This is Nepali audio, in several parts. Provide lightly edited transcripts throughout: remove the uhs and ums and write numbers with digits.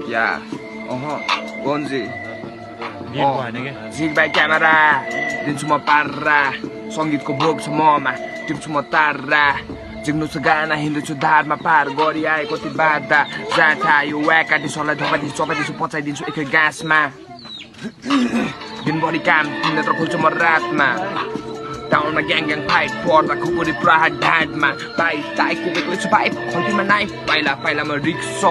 Ya, Gonzi. बिहेको होइन क्या Zig by camera, दिन्छु म पारा सङ्गीतको भोग छ ममा टिप्छु म तारा जिग्नु छ गाना हिँड्दैछु धारमा पार गरी आए कति बाधा जहाँ थाहा यो व्याकाटी सरलाई धपाइदिन्छु चपाइदिन्छु पचाइदिन्छु एकै गाँसमा दिनभरि काम नेत्र खोल्छु म रातमा टाउनमा ग्याङ ग्याङ फाइट पर्दा खुकुरी प्रहार ढाँटमा बाइक टाइकको बेग्लै छु बाइक खल्टीमा नाइफ पाइला पाइला म रिक्स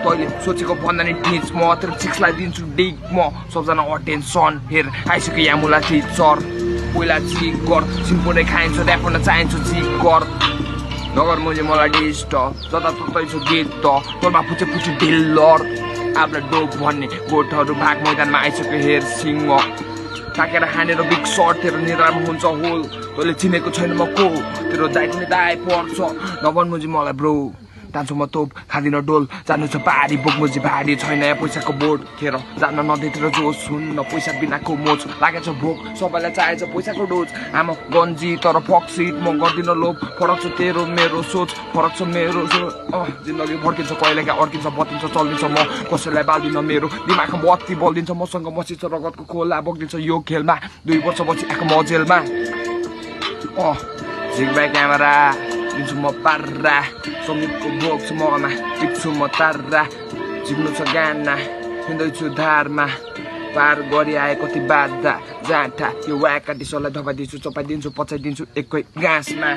तैँले सोचेको भन्दा नि ठिच म तेरो चिक्सलाई दिन्छु डिक म सबजना अटेन्सन हेर आइसक्यो यहाँ मुला टिचर पहिला चिक गर सिम्पोनै खाइन्छ ऱ्यापर्न चाहिन्छ चिक गर नगर मुझे मलाई डिस्टर्ब जताततै छ गीत त तोरमा पुचे पुचे डिल्लर आफूलाई डोप भन्ने गोठहरू भाग मैदानमा आइसक्यो हेर सिंह ताकेर हानेर बिग सर्ट तेरो निराम हुन्छ होल तैँले चिनेको छैन म को तेरो दाइ पनि दाइ पर्छ नभन मुझे मलाई ब्रो तान्छु म तोप खाँदिन डोल जानु छ पारी बोकमुजी भारी छैन यहाँ पैसाको बोर्ड खेर जान नदेखेर जोस हुन्न पैसा बिनाको मोच लागेछ भोक सबैलाई चाहिन्छ पैसाको डोज आमा गन्जी तर फक्सिट म गर्दिन लोभ फरक छ तेरो मेरो सोच फरक छ मेरो जिन्दगी फर्किन्छ कहिलेका अड्किन्छ बत्तिन्छ चल्दिन्छ म कसैलाई बाल्दिन मेरो दिमागमा बत्ती बल्दिन्छ मसँग मसिन्छ रगतको खोला बग्दिन्छ यो खेलमा 2 वर्षपछि आएको म जेलमा झिक बाई क्यामेरा दिन्छु म पारा सङ्गीतको भोग छ ममा टिप्छु म तारा जिग्नु छ गाना हिँड्दैछु धारमा पार गरी आए कति बाधा जाँठा यो व्याकाटी सरलाई धपाइदिन्छु चपाइदिन्छु पचाइदिन्छु एकै गाँसमा